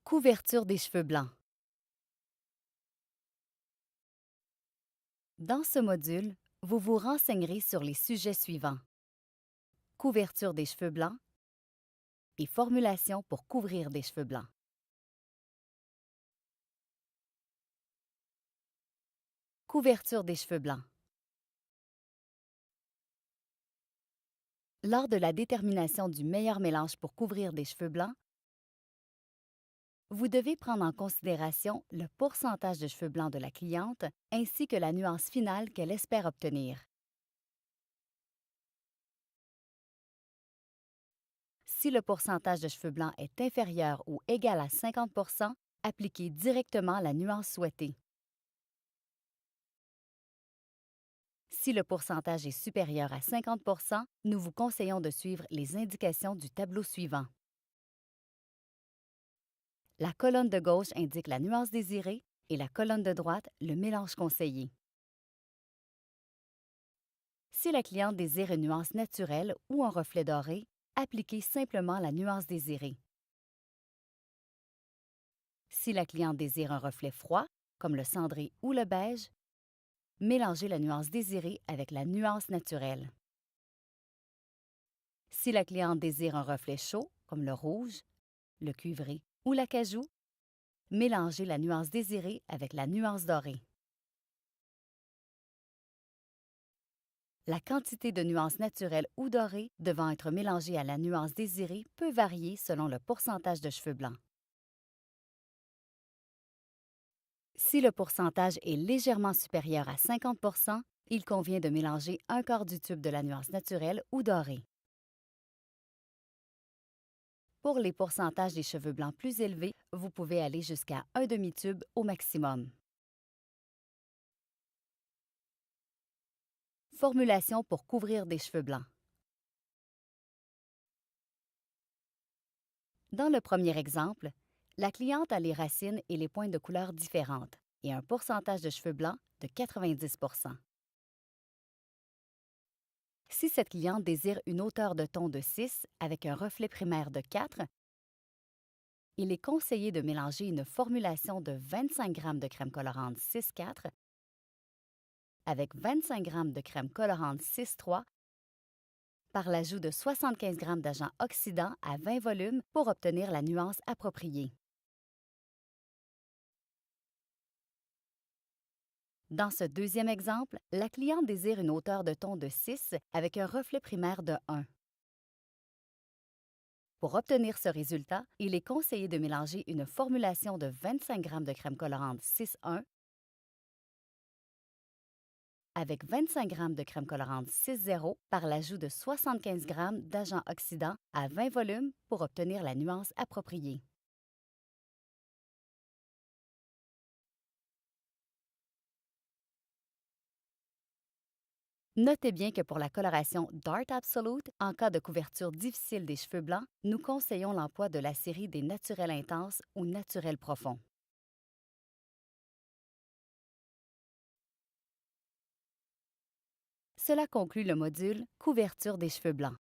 Couverture des cheveux blancs. Dans ce module, vous vous renseignerez sur les sujets suivants: couverture des cheveux blancs et formulation pour couvrir des cheveux blancs. Couverture des cheveux blancs. Lors de la détermination du meilleur mélange pour couvrir des cheveux blancs, vous devez prendre en considération le pourcentage de cheveux blancs de la cliente ainsi que la nuance finale qu'elle espère obtenir. Si le pourcentage de cheveux blancs est inférieur ou égal à 50 appliquez directement la nuance souhaitée. Si le pourcentage est supérieur à 50 nous vous conseillons de suivre les indications du tableau suivant. La colonne de gauche indique la nuance désirée et la colonne de droite le mélange conseillé. Si la cliente désire une nuance naturelle ou un reflet doré, appliquez simplement la nuance désirée. Si la cliente désire un reflet froid, comme le cendré ou le beige, mélangez la nuance désirée avec la nuance naturelle. Si la cliente désire un reflet chaud, comme le rouge, le cuivré ou l'acajou, mélangez la nuance désirée avec la nuance dorée. La quantité de nuance naturelle ou dorée devant être mélangée à la nuance désirée peut varier selon le pourcentage de cheveux blancs. Si le pourcentage est légèrement supérieur à 50 il convient de mélanger un quart du tube de la nuance naturelle ou dorée. Pour les pourcentages des cheveux blancs plus élevés, vous pouvez aller jusqu'à un demi-tube au maximum. Formulation pour couvrir des cheveux blancs. Dans le premier exemple, la cliente a les racines et les pointes de couleur différentes et un pourcentage de cheveux blancs de 90 Si cette cliente désire une hauteur de ton de 6 avec un reflet primaire de 4, il est conseillé de mélanger une formulation de 25 g de crème colorante 6,4 avec 25 g de crème colorante 6,3 par l'ajout de 75 g d'agent oxydant à 20 volumes pour obtenir la nuance appropriée. Dans ce deuxième exemple, la cliente désire une hauteur de ton de 6 avec un reflet primaire de 1. Pour obtenir ce résultat, il est conseillé de mélanger une formulation de 25 g de crème colorante 6,1 avec 25 g de crème colorante 6,0 par l'ajout de 75 g d'agent oxydant à 20 volumes pour obtenir la nuance appropriée. Notez bien que pour la coloration Dark Absolute, en cas de couverture difficile des cheveux blancs, nous conseillons l'emploi de la série des naturels intenses ou naturels profonds. Cela conclut le module Couverture des cheveux blancs.